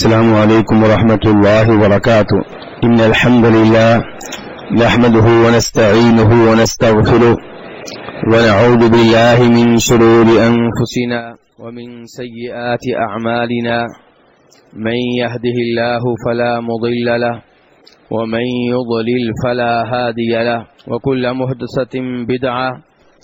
السلام علیکم ورحمۃ اللہ وبرکاتہ ان الحمد للہ نحمده ونستعینه ونستغفره ونعوذ باللہ من شرور انفسنا ومن سیئات اعمالنا من يهده الله فلا مضل له ومن يضلل فلا هادي له وكل محدثة بدعة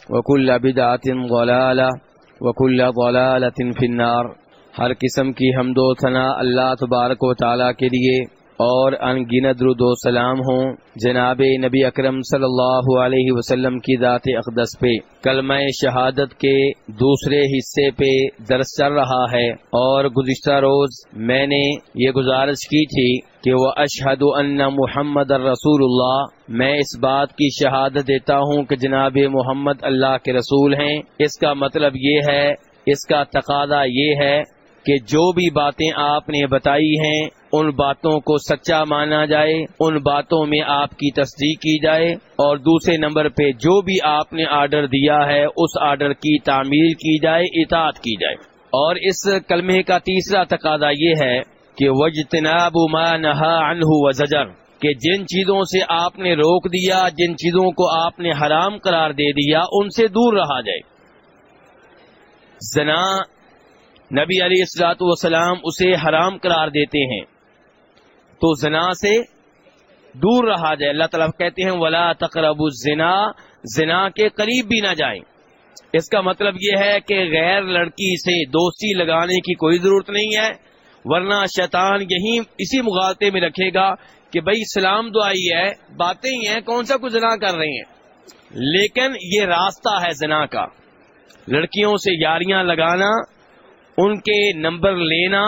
وكل بدعة ضلالة وكل ضلالة في النار۔ ہر قسم کی حمد و ثنا اللہ تبارک و تعالیٰ کے لیے اور ان گنت درود و سلام ہوں جناب نبی اکرم صلی اللہ علیہ وسلم کی ذات اقدس پہ۔ کلمہ شہادت کے دوسرے حصے پہ درس چل رہا ہے اور گزشتہ روز میں نے یہ گزارش کی تھی کہ وہ اشہد ان محمد رسول اللہ، میں اس بات کی شہادت دیتا ہوں کہ جناب محمد اللہ کے رسول ہیں۔ اس کا مطلب یہ ہے، اس کا تقاضا یہ ہے کہ جو بھی باتیں آپ نے بتائی ہیں ان باتوں کو سچا مانا جائے، ان باتوں میں آپ کی تصدیق کی جائے، اور دوسرے نمبر پہ جو بھی آپ نے آرڈر دیا ہے اس آرڈر کی تعمیل کی جائے، اطاعت کی جائے۔ اور اس کلمے کا تیسرا تقاضا یہ ہے کہ وَاجْتِنَابُ مَا نَهَى عَنْهُ وَزَجَرَ، کہ جن چیزوں سے آپ نے روک دیا، جن چیزوں کو آپ نے حرام قرار دے دیا، ان سے دور رہا جائے۔ زنا نبی علیہ الصلوۃ والسلام اسے حرام قرار دیتے ہیں، تو زنا سے دور رہا جائے۔ اللہ تعالیٰ کہتے ہیں وَلَا تَقْرَبُوا الزِّنَا، زنا کے قریب بھی نہ جائیں۔ اس کا مطلب یہ ہے کہ غیر لڑکی سے دوستی لگانے کی کوئی ضرورت نہیں ہے، ورنہ شیطان یہیں اسی مغالطے میں رکھے گا کہ بھائی سلام دعائی ہے، باتیں ہی ہیں، کون سا کچھ زنا کر رہے ہیں۔ لیکن یہ راستہ ہے زنا کا، لڑکیوں سے یاریاں لگانا، ان کے نمبر لینا،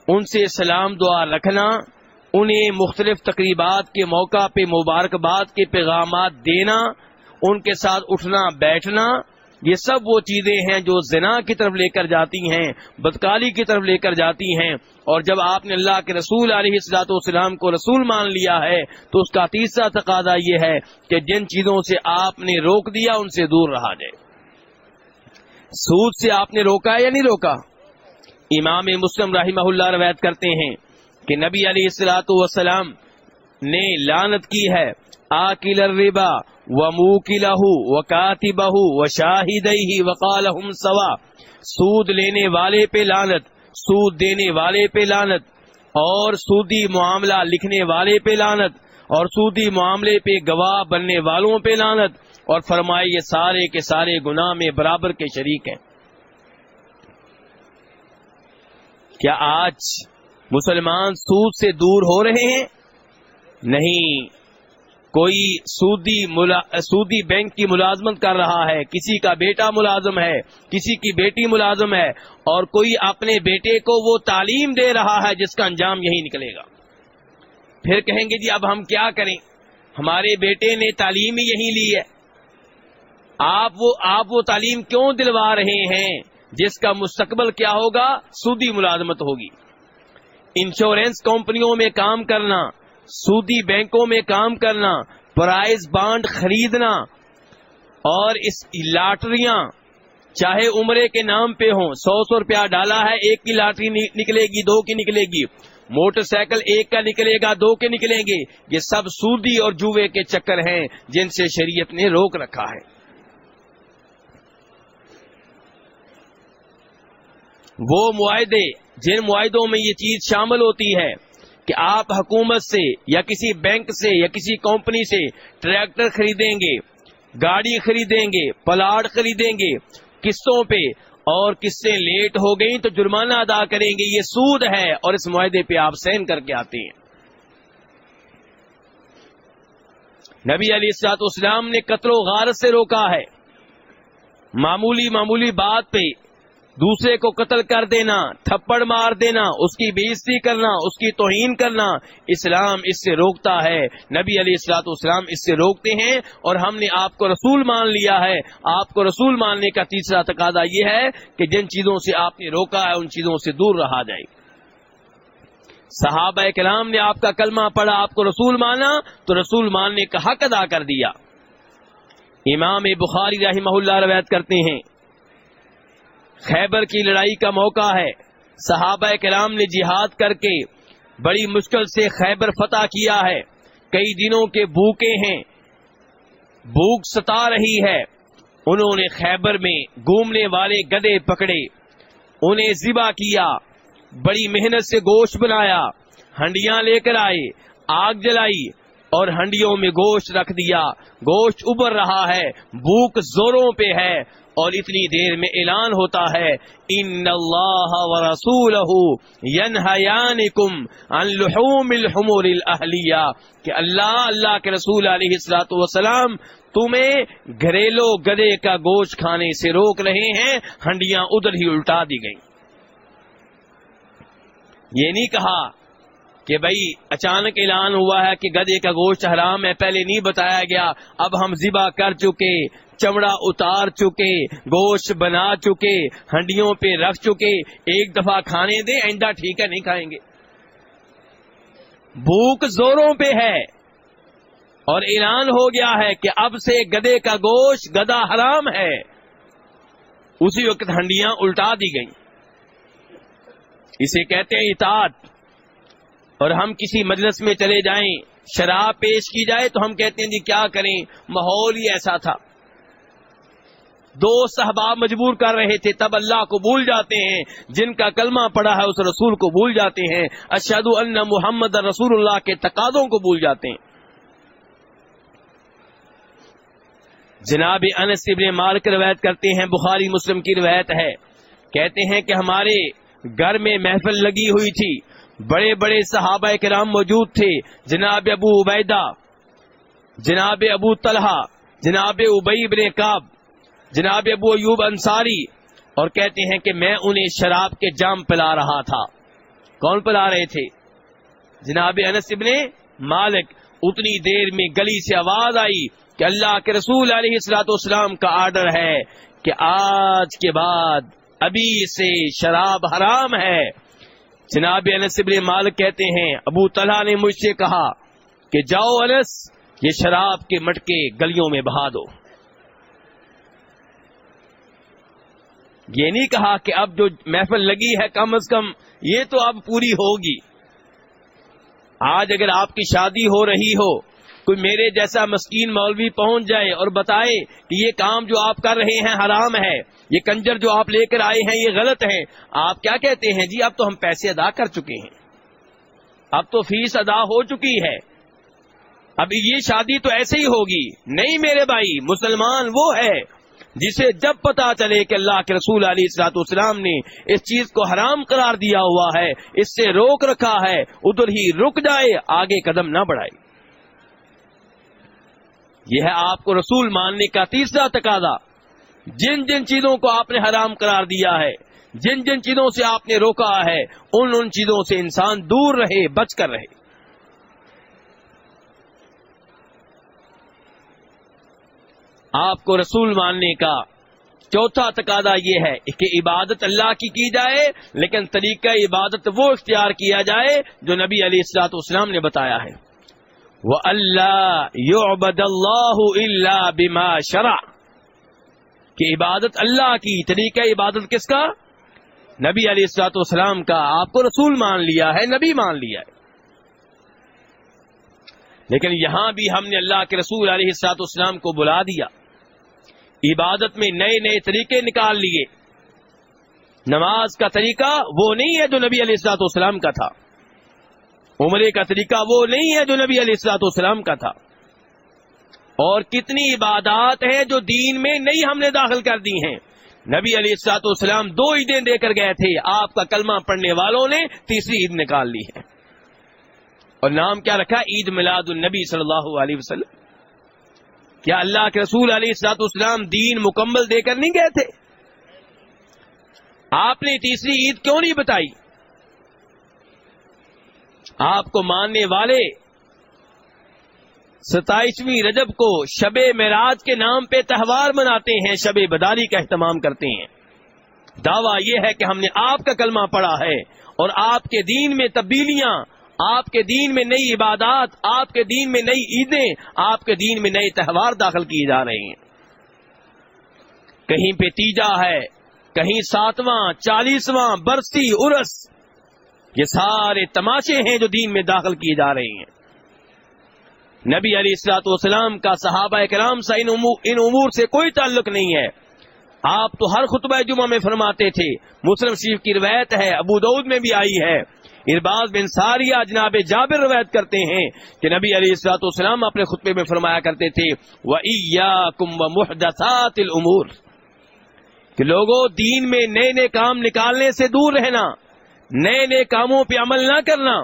ان سے سلام دعا رکھنا، انہیں مختلف تقریبات کے موقع پہ مبارکباد کے پیغامات دینا، ان کے ساتھ اٹھنا بیٹھنا، یہ سب وہ چیزیں ہیں جو زنا کی طرف لے کر جاتی ہیں، بدکاری کی طرف لے کر جاتی ہیں۔ اور جب آپ نے اللہ کے رسول علیہ الصلوۃ والسلام کو رسول مان لیا ہے تو اس کا تیسرا تقاضا یہ ہے کہ جن چیزوں سے آپ نے روک دیا ان سے دور رہا جائے۔ سود سے آپ نے روکا ہے یا نہیں روکا؟ امام مسلم رحمہ اللہ روایت کرتے ہیں کہ نبی علیہ الصلوۃ والسلام نے لعنت کی ہے آکل الربا وموکلہ وکاتبہ وشاہدیہ وقالہم سوا، سود لینے والے پہ لعنت، سود دینے والے پہ لعنت، اور سودی معاملہ لکھنے والے پہ لعنت، اور سودی معاملے پہ گواہ بننے والوں پہ لعنت، اور فرمائے یہ سارے کے سارے گناہ میں برابر کے شریک ہیں۔ کیا آج مسلمان سود سے دور ہو رہے ہیں؟ نہیں۔ کوئی سودی بینک کی ملازمت کر رہا ہے، کسی کا بیٹا ملازم ہے، کسی کی بیٹی ملازم ہے، اور کوئی اپنے بیٹے کو وہ تعلیم دے رہا ہے جس کا انجام یہی نکلے گا۔ پھر کہیں گے جی اب ہم کیا کریں، ہمارے بیٹے نے تعلیم ہی یہی لی ہے۔ آپ وہ تعلیم کیوں دلوا رہے ہیں جس کا مستقبل کیا ہوگا؟ سودی ملازمت ہوگی۔ انشورنس کمپنیوں میں کام کرنا، سودی بینکوں میں کام کرنا، پرائز بانڈ خریدنا، اور اس لاٹریاں چاہے عمرے کے نام پہ ہوں، 100 روپیہ ڈالا ہے، ایک کی لاٹری نکلے گی، دو کی نکلے گی، موٹر سائیکل ایک کا نکلے گا، دو کے نکلیں گے، یہ سب سودی اور جوئے کے چکر ہیں جن سے شریعت نے روک رکھا ہے۔ وہ معاہدے جن معاہدوں میں یہ چیز شامل ہوتی ہے کہ آپ حکومت سے یا کسی بینک سے یا کسی کمپنی سے ٹریکٹر خریدیں گے، گاڑی خریدیں گے، پلاٹ خریدیں گے قسطوں پہ، اور قسطیں لیٹ ہو گئیں تو جرمانہ ادا کریں گے، یہ سود ہے، اور اس معاہدے پہ آپ سائن کر کے آتے ہیں۔ نبی علیہ الصلوۃ والسلام نے قتل و غارت سے روکا ہے۔ معمولی بات پہ دوسرے کو قتل کر دینا، تھپڑ مار دینا، اس کی بے عزتی کرنا، اس کی توہین کرنا، اسلام اس سے روکتا ہے، نبی علیہ الصلوۃ والسلام اس سے روکتے ہیں، اور ہم نے آپ کو رسول مان لیا ہے۔ آپ کو رسول ماننے کا تیسرا تقاضا یہ ہے کہ جن چیزوں سے آپ نے روکا ہے ان چیزوں سے دور رہا جائے۔ صحابہ کرام نے آپ کا کلمہ پڑھا، آپ کو رسول مانا تو رسول ماننے کا حق ادا کر دیا۔ امام بخاری رحمہ اللہ روایت کرتے ہیں خیبر کی لڑائی کا موقع ہے، صحابہ کرام نے جہاد کر کے بڑی مشکل سے خیبر فتح کیا ہے، کئی دنوں کے بھوکے ہیں، بھوک ستا رہی ہے، انہوں نے خیبر میں گھومنے والے گدھے پکڑے، انہیں ذبح کیا، بڑی محنت سے گوشت بنایا، ہنڈیاں لے کر آئے، آگ جلائی اور ہنڈیوں میں گوشت رکھ دیا، گوشت ابل رہا ہے، بھوک زوروں پہ ہے، اور اتنی دیر میں اعلان ہوتا ہے ان اللہ ورسولہ ینہیانکم عن لحوم الحمر الاہلیہ، کہ اللہ کے رسول علیہ الصلوۃ والسلام تمہیں گھریلو گدھے کا گوشت کھانے سے روک رہے ہیں۔ ہنڈیاں ادھر ہی الٹا دی گئیں۔ یہ نہیں کہا کہ بھئی اچانک اعلان ہوا ہے کہ گدھے کا گوشت حرام ہے، پہلے نہیں بتایا گیا، اب ہم ذبح کر چکے، چمڑا اتار چکے، گوشت بنا چکے، ہنڈیوں پہ رکھ چکے، ایک دفعہ کھانے دیں، آئندہ ٹھیک ہے نہیں کھائیں گے۔ بھوک زوروں پہ ہے اور اعلان ہو گیا ہے کہ اب سے گدھے کا گوشت گدھا حرام ہے، اسی وقت ہنڈیاں الٹا دی گئیں۔ اسے کہتے ہیں اطاعت۔ اور ہم کسی مجلس میں چلے جائیں، شراب پیش کی جائے تو ہم کہتے ہیں جی کیا کریں، ماحول ہی ایسا تھا، دو صحابہ مجبور کر رہے تھے، تب اللہ کو بھول جاتے ہیں، جن کا کلمہ پڑا ہے اس رسول کو بھول جاتے ہیں، اشہد ان محمد رسول اللہ کے تقاضوں کو بھول جاتے ہیں۔ جناب انس بن مالک روایت کرتے ہیں، بخاری مسلم کی روایت ہے، کہتے ہیں کہ ہمارے گھر میں محفل لگی ہوئی تھی، بڑے بڑے صحابہ کرام موجود تھے، جناب ابو عبیدہ، جناب ابو طلحہ، جناب ابی بن کعب، جناب ابو ایوب انصاری، اور کہتے ہیں کہ میں انہیں شراب کے جام پلا رہا تھا۔ کون پلا رہے تھے؟ جناب انس بن مالک۔ اتنی دیر میں گلی سے آواز آئی کہ اللہ کے رسول علیہ الصلوۃ والسلام کا آرڈر ہے کہ آج کے بعد ابھی سے شراب حرام ہے۔ جناب انس بن مالک کہتے ہیں ابو طلحہ نے مجھ سے کہا کہ جاؤ انس، یہ شراب کے مٹکے گلیوں میں بہا دو۔ یہ نہیں کہا کہ اب جو محفل لگی ہے کم از کم یہ تو اب پوری ہوگی۔ آج اگر آپ کی شادی ہو رہی ہو، کوئی میرے جیسا مسکین مولوی پہنچ جائے اور بتائے کہ یہ کام جو آپ کر رہے ہیں حرام ہے، یہ کنجر جو آپ لے کر آئے ہیں یہ غلط ہے، آپ کیا کہتے ہیں؟ جی اب تو ہم پیسے ادا کر چکے ہیں، اب تو فیس ادا ہو چکی ہے، اب یہ شادی تو ایسے ہی ہوگی۔ نہیں میرے بھائی، مسلمان وہ ہے جسے جب پتا چلے کہ اللہ کے رسول علیہ الصلوۃ والسلام نے اس چیز کو حرام قرار دیا ہوا ہے، اس سے روک رکھا ہے، ادھر ہی رک جائے، آگے قدم نہ بڑھائے۔ یہ ہے آپ کو رسول ماننے کا تیسرا تقاضا۔ جن جن چیزوں کو آپ نے حرام قرار دیا ہے، جن جن چیزوں سے آپ نے روکا ہے، ان چیزوں سے انسان دور رہے، بچ کر رہے۔ آپ کو رسول ماننے کا چوتھا تقاضا یہ ہے کہ عبادت اللہ کی جائے، لیکن طریقہ عبادت وہ اختیار کیا جائے جو نبی علیہ الصلوۃ والسلام نے بتایا ہے۔ وَأَلَّا يُعْبَدَ اللَّهُ إِلَّا بِمَا شَرَعَ، کہ عبادت اللہ کی، طریقہ عبادت کس کا؟ نبی علیہ الصلوۃ والسلام کا۔ آپ کو رسول مان لیا ہے، نبی مان لیا ہے، لیکن یہاں بھی ہم نے اللہ کے رسول علیہ الصلوۃ والسلام کو بلا دیا، عبادت میں نئے نئے طریقے نکال لیے۔ نماز کا طریقہ وہ نہیں ہے جو نبی علیہ الصلوۃ والسلام کا تھا، عمرے کا طریقہ وہ نہیں ہے جو نبی علیہ الصلوۃ والسلام کا تھا، اور کتنی عبادات ہیں جو دین میں نہیں ہم نے داخل کر دی ہیں۔ نبی علیہ الصلوۃ والسلام 2 عیدیں دے کر گئے تھے، آپ کا کلمہ پڑھنے والوں نے تیسری عید نکال لی ہے، اور نام کیا رکھا؟ عید میلاد النبی صلی اللہ علیہ وسلم۔ کیا اللہ کے رسول علیہ الصلوۃ والسلام دین مکمل دے کر نہیں گئے تھے؟ آپ نے تیسری عید کیوں نہیں بتائی؟ آپ کو ماننے والے 27ویں رجب کو شب معراج کے نام پہ تہوار مناتے ہیں، شب بداری کا اہتمام کرتے ہیں۔ دعویٰ یہ ہے کہ ہم نے آپ کا کلمہ پڑھا ہے، اور آپ کے دین میں تبدیلیاں، آپ کے دین میں نئی عبادات، آپ کے دین میں نئی عیدیں، آپ کے دین میں نئے تہوار داخل کیے جا رہے ہیں۔ کہیں پہ تیجا ہے، کہیں 7واں 40واں برسی عرس، یہ سارے تماشے ہیں جو دین میں داخل کیے جا رہے ہیں۔ نبی علیہ الصلوۃ والسلام کا صحابہ کرام سے ان امور سے کوئی تعلق نہیں ہے۔ آپ تو ہر خطبہ جمعہ میں فرماتے تھے، مسلم شریف کی روایت ہے، ابو داؤد میں بھی آئی ہے، ارباز بن ساریہ جناب جابر روایت کرتے ہیں کہ نبی علیہ الصلوۃ والسلام اپنے خطبے میں فرمایا کرتے تھے وَإِيَّاكُمْ وَمُحْدَثَاتِ الْأُمُورِ، کہ لوگوں دین میں نئے نئے کام نکالنے سے دور رہنا، نئے نئے کاموں پہ عمل نہ کرنا۔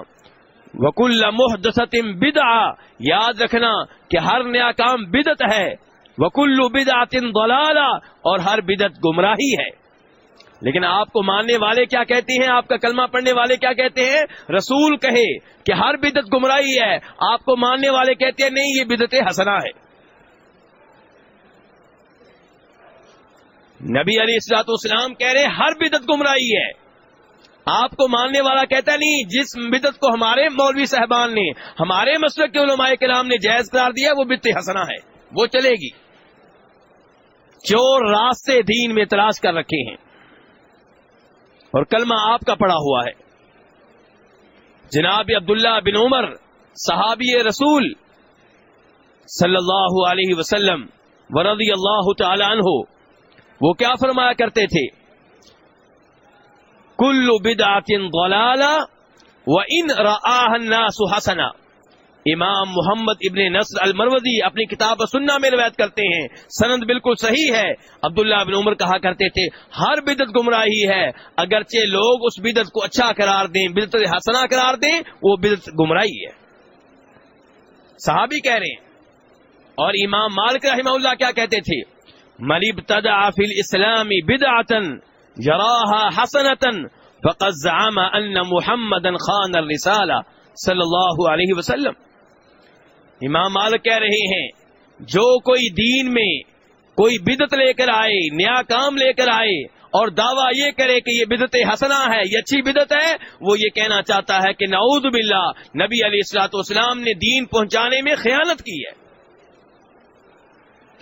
وَكُلَّ مُحْدَثَةٍ بِدْعَةٍ، یاد رکھنا کہ ہر نیا کام بدعت ہے، وَكُلُّ بِدْعَةٍ ضَلَالَةٍ، اور ہر بدعت گمراہی ہے۔ لیکن آپ کو ماننے والے کیا کہتے ہیں، آپ کا کلمہ پڑھنے والے کیا کہتے ہیں؟ رسول کہے کہ ہر بدعت گمراہی ہے، آپ کو ماننے والے کہتے ہیں نہیں یہ بدعت حسنہ ہے۔ نبی علیہ الصلوۃ والسلام کہہ رہے ہر بدعت گمراہی ہے، آپ کو ماننے والا کہتا نہیں جس بدعت کو ہمارے مولوی صاحبان نے، ہمارے مسلک کے علماء کرام نے جائز قرار دیا وہ بدعت حسنہ ہے، وہ چلے گی۔ چور راستے دین میں تلاش کر رکھے ہیں، اور کلمہ آپ کا پڑا ہوا ہے۔ جناب عبداللہ بن عمر صحابی رسول صلی اللہ علیہ وسلم ورضی اللہ تعالی عنہ، وہ کیا فرمایا کرتے تھے؟ کل بدعۃ ضلالہ وان رآها الناس حسنہ۔ امام محمد ابن نصر المروزی اپنی کتاب سنہ میں روایت کرتے ہیں، سند بالکل صحیح ہے، عبداللہ بن عمر کہا کرتے تھے ہر بدعت گمراہی ہے، اگرچہ لوگ اس بدعت کو اچھا قرار دیں، بدعت حسنہ قرار دیں، وہ بدعت گمراہی ہے۔ صحابی کہہ رہے ہیں۔ اور امام مالک رحمہ اللہ کیا کہتے تھے؟ من ابتدع فی الاسلام بدعۃ یراها حسنۃ فقد زعم ان محمدا خان الرسالہ صلی اللہ علیہ وسلم۔ امام مالک کہہ رہے ہیں جو کوئی دین میں کوئی بدعت لے کر آئے، نیا کام لے کر آئے اور دعویٰ یہ کرے کہ یہ بدعت حسنہ ہے، یہ اچھی بدعت ہے، وہ یہ کہنا چاہتا ہے کہ نعوذ باللہ نبی علیہ الصلوۃ والسلام نے دین پہنچانے میں خیانت کی ہے،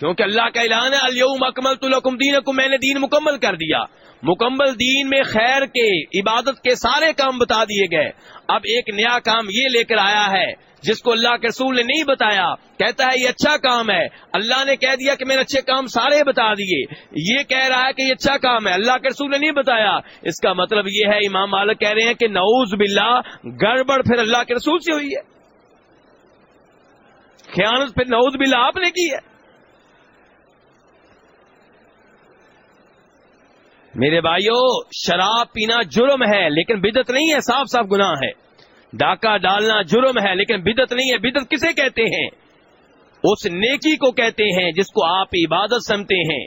کیونکہ اللہ کا اعلان ہے الیوم اکملت لکم دینکم، میں نے دین مکمل کر دیا۔ مکمل دین میں خیر کے، عبادت کے سارے کام بتا دیے گئے، اب ایک نیا کام یہ لے کر آیا ہے جس کو اللہ کے رسول نے نہیں بتایا، کہتا ہے یہ اچھا کام ہے، اللہ نے کہہ دیا کہ میں نے اچھے کام سارے بتا دیے، یہ کہہ رہا ہے کہ یہ اچھا کام ہے، اللہ کے رسول نے نہیں بتایا۔ اس کا مطلب یہ ہے امام مالک کہہ رہے ہیں کہ نعوذ باللہ گڑبڑ پھر اللہ کے رسول سے ہوئی ہے، خیانت پھر نعوذ باللہ آپ نے کی ہے۔ میرے بھائیو، شراب پینا جرم ہے لیکن بدعت نہیں ہے، صاف صاف گناہ ہے۔ ڈاکہ ڈالنا جرم ہے لیکن بدعت نہیں ہے۔ بدعت کسے کہتے ہیں؟ اس نیکی کو کہتے ہیں جس کو آپ عبادت سمجھتے ہیں،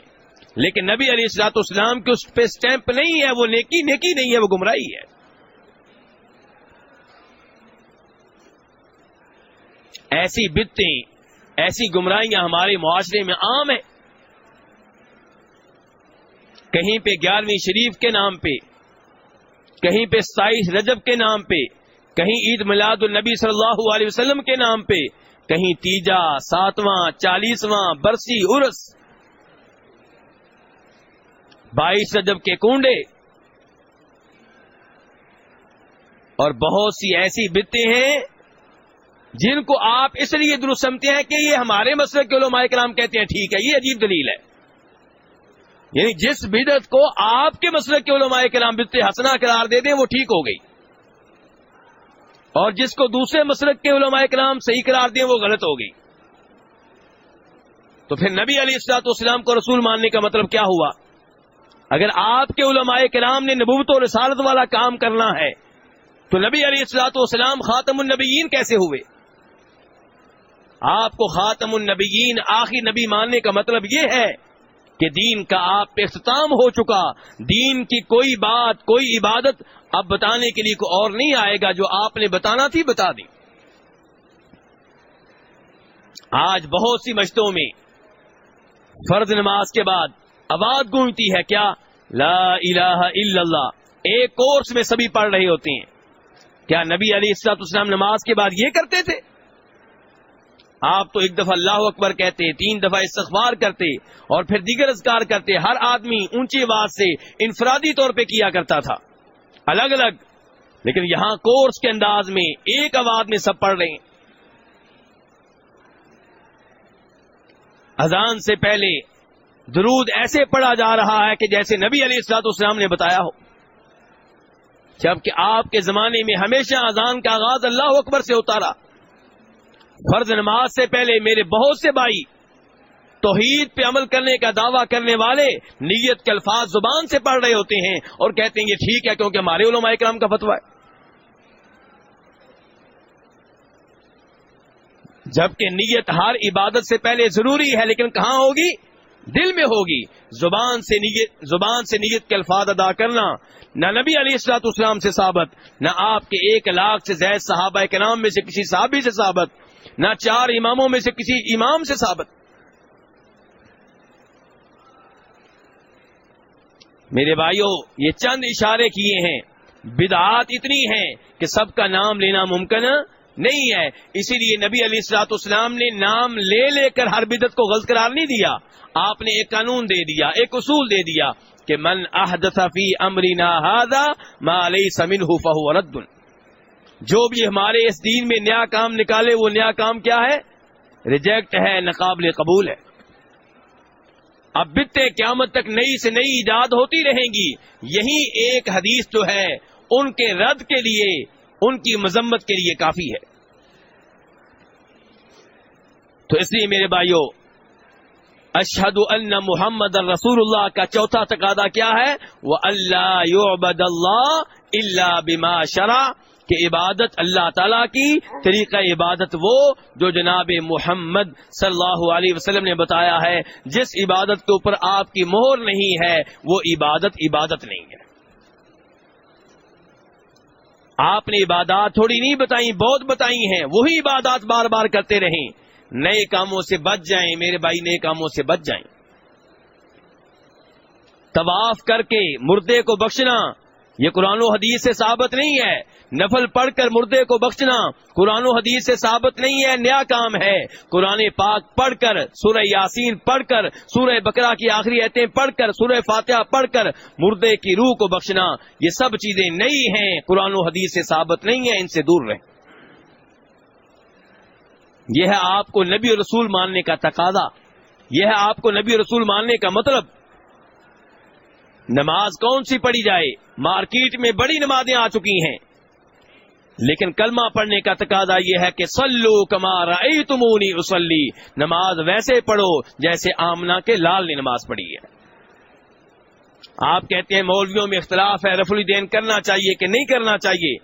لیکن نبی علیہ الصلوۃ والسلام کے اس پہ سٹیمپ نہیں ہے، وہ نیکی نہیں ہے، وہ گمراہی ہے۔ ایسی بدعتیں، ایسی گمراہیاں ہمارے معاشرے میں عام ہیں۔ کہیں پہ 11ویں شریف کے نام پہ، کہیں پہ 27 رجب کے نام پہ، کہیں عید میلاد النبی صلی اللہ علیہ وسلم کے نام پہ، کہیں تیجا، 7واں 40واں برسی عرس، 22 رجب کے کنڈے، اور بہت سی ایسی بدعتیں ہیں جن کو آپ اس لیے درست سمجھتے ہیں کہ یہ ہمارے مسلک کے علماء کرام کہتے ہیں ٹھیک ہے، یہ عجیب دلیل ہے۔ یعنی جس بدعت کو آپ کے مسلک کے علماء کرام بدعت حسنہ قرار دے دیں وہ ٹھیک ہو گئی، اور جس کو دوسرے مسلک کے علماء کرام صحیح قرار دیں وہ غلط ہو گئی۔ تو پھر نبی علیہ الصلوۃ والسلام کو رسول ماننے کا مطلب کیا ہوا؟ اگر آپ کے علماء کرام نے نبوت و رسالت والا کام کرنا ہے تو نبی علیہ الصلوۃ والسلام خاتم النبیین کیسے ہوئے؟ آپ کو خاتم النبیین، آخری نبی ماننے کا مطلب یہ ہے کہ دین کا آپ پہ اختتام ہو چکا، دین کی کوئی بات، کوئی عبادت اب بتانے کے لیے کوئی اور نہیں آئے گا، جو آپ نے بتانا تھی بتا دی۔ آج بہت سی مسجدوں میں فرض نماز کے بعد آواز گونجتی ہے کیا؟ لا الہ الا اللہ۔ ایک کورس میں سبھی پڑھ رہے ہوتے ہیں۔ کیا نبی علیہ الصلوۃ والسلام نماز کے بعد یہ کرتے تھے؟ آپ تو ایک دفعہ اللہ اکبر کہتے، 3 دفعہ استغفار کرتے اور پھر دیگر اذکار کرتے. ہر آدمی اونچی آواز سے انفرادی طور پہ کیا کرتا تھا، الگ الگ. لیکن یہاں کورس کے انداز میں ایک آواز میں سب پڑھ رہے ہیں. اذان سے پہلے درود ایسے پڑھا جا رہا ہے کہ جیسے نبی علیہ الصلوۃ والسلام نے بتایا ہو، جبکہ آپ کے زمانے میں ہمیشہ اذان کا آغاز اللہ اکبر سے ہوتا رہا. فرض نماز سے پہلے میرے بہت سے بھائی توحید پہ عمل کرنے کا دعویٰ کرنے والے نیت کے الفاظ زبان سے پڑھ رہے ہوتے ہیں اور کہتے ہیں یہ ٹھیک ہے کیونکہ ہمارے علماء کرام کا فتویٰ ہے. جبکہ نیت ہر عبادت سے پہلے ضروری ہے، لیکن کہاں ہوگی؟ دل میں ہوگی. زبان سے نیت کے الفاظ ادا کرنا نہ نبی علیہ الصلوۃ والسلام سے ثابت، نہ آپ کے 1 لاکھ سے زائد صحابہ کرام میں سے کسی صحابی سے ثابت، نہ 4 اماموں میں سے کسی امام سے ثابت. میرے بھائیوں، یہ چند اشارے کیے ہیں. بدعات اتنی ہیں کہ سب کا نام لینا ممکن نہیں ہے. اسی لیے نبی علیہ الصلوۃ والسلام نے نام لے کر ہر بدعت کو غلط قرار نہیں دیا. آپ نے ایک قانون دے دیا، ایک اصول دے دیا کہ من احدث فی امرنا ھذا ما لیس منہ فہو رد. جو بھی ہمارے اس دین میں نیا کام نکالے وہ نیا کام کیا ہے؟ ریجیکٹ ہے، ناقابل قبول ہے. اب بدعتیں قیامت تک نئی سے نئی ایجاد ہوتی رہیں گی. یہی ایک حدیث جو ہے ان کے رد کے لیے، ان کی مذمت کے لیے کافی ہے. تو اس لیے میرے بھائیوں، اشہد ان محمد رسول اللہ کا چوتھا تقاضا کیا ہے؟ وَأَلَّا يُعْبَدَ اللَّهُ إِلَّا بِمَا شَرَعَ، کہ عبادت اللہ تعالیٰ کی طریقہ عبادت وہ جو جناب محمد صلی اللہ علیہ وسلم نے بتایا ہے. جس عبادت کے اوپر آپ کی مہر نہیں ہے وہ عبادت نہیں ہے. آپ نے عبادات تھوڑی نہیں بتائیں، بہت بتائی ہیں. وہی عبادات بار بار کرتے رہیں. نئے کاموں سے بچ جائیں میرے بھائی، نئے کاموں سے بچ جائیں. طواف کر کے مردے کو بخشنا یہ قرآن و حدیث سے ثابت نہیں ہے. نفل پڑھ کر مردے کو بخشنا قرآن و حدیث سے ثابت نہیں ہے، نیا کام ہے. قرآن پاک پڑھ کر، سورہ یاسین پڑھ کر، سورہ بقرہ کی آخری آیتیں پڑھ کر، سورہ فاتحہ پڑھ کر مردے کی روح کو بخشنا، یہ سب چیزیں نئی ہیں، قرآن و حدیث سے ثابت نہیں ہے. ان سے دور رہیں. یہ ہے آپ کو نبی اور رسول ماننے کا تقاضا، یہ ہے آپ کو نبی اور رسول ماننے کا مطلب. نماز کون سی پڑھی جائے؟ مارکیٹ میں بڑی نمازیں آ چکی ہیں، لیکن کلمہ پڑھنے کا تقاضا یہ ہے کہ صلو کما رأیتمونی اصلی، نماز ویسے پڑھو جیسے آمنہ کے لال نے نماز پڑھی ہے. آپ کہتے ہیں مولویوں میں اختلاف ہے، رفع الیدین کرنا چاہیے کہ نہیں کرنا چاہیے.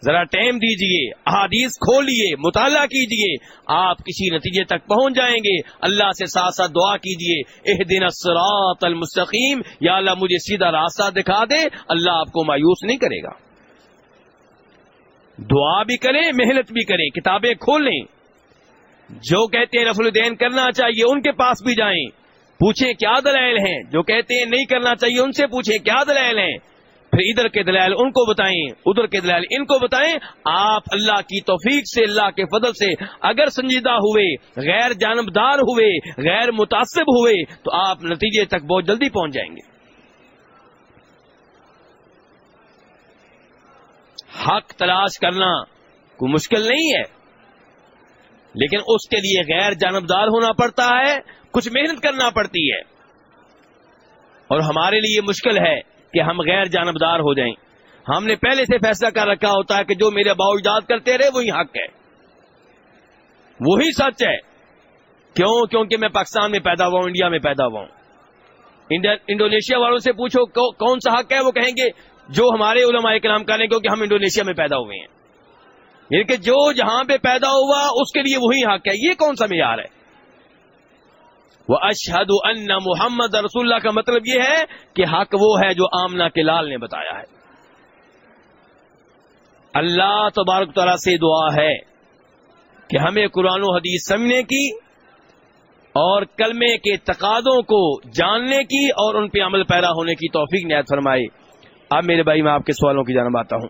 ذرا ٹائم دیجئے، احادیث کھولیے، مطالعہ کیجئے، آپ کسی نتیجے تک پہنچ جائیں گے. اللہ سے ساتھ ساتھ دعا کیجئے، اہدنا الصراط المستقیم، یا اللہ مجھے سیدھا راستہ دکھا دے. اللہ آپ کو مایوس نہیں کرے گا. دعا بھی کریں، محنت بھی کریں، کتابیں کھولیں. جو کہتے ہیں رفع الیدین کرنا چاہیے ان کے پاس بھی جائیں، پوچھیں کیا دلائل ہیں. جو کہتے ہیں نہیں کرنا چاہیے ان سے پوچھیں کیا دلائل ہیں. پھر ادھر کے دلائل ان کو بتائیں، ادھر کے دلائل ان کو بتائیں. آپ اللہ کی توفیق سے، اللہ کے فضل سے اگر سنجیدہ ہوئے، غیر جانبدار ہوئے، غیر متعصب ہوئے تو آپ نتیجے تک بہت جلدی پہنچ جائیں گے. حق تلاش کرنا کوئی مشکل نہیں ہے، لیکن اس کے لیے غیر جانبدار ہونا پڑتا ہے، کچھ محنت کرنا پڑتی ہے. اور ہمارے لیے مشکل ہے کہ ہم غیر جانبدار ہو جائیں. ہم نے پہلے سے فیصلہ کر رکھا ہوتا ہے کہ جو میرے اباء و اجداد کرتے رہے وہی حق ہے، وہی سچ ہے. کیوں؟ کیونکہ میں پاکستان میں پیدا ہوا ہوں، انڈیا میں پیدا ہوا ہوں. انڈونیشیا والوں سے پوچھو کون سا حق ہے، وہ کہیں گے جو ہمارے علماء کرام کریں، کیونکہ ہم انڈونیشیا میں پیدا ہوئے ہیں. یعنی کہ جو جہاں پہ پیدا ہوا اس کے لیے وہی حق ہے. یہ کون سا معیار ہے؟ وَأَشْهَدُ أَنَّ مُحَمَّدَ رسول اللہ کا مطلب یہ ہے کہ حق وہ ہے جو آمنہ کے لال نے بتایا ہے. اللہ تبارک تعالیٰ سے دعا ہے کہ ہمیں قرآن و حدیث سمجھنے کی اور کلمے کے تقاضوں کو جاننے کی اور ان پہ عمل پیرا ہونے کی توفیق عنایت فرمائے. اب میرے بھائی میں آپ کے سوالوں کی جانب آتا ہوں.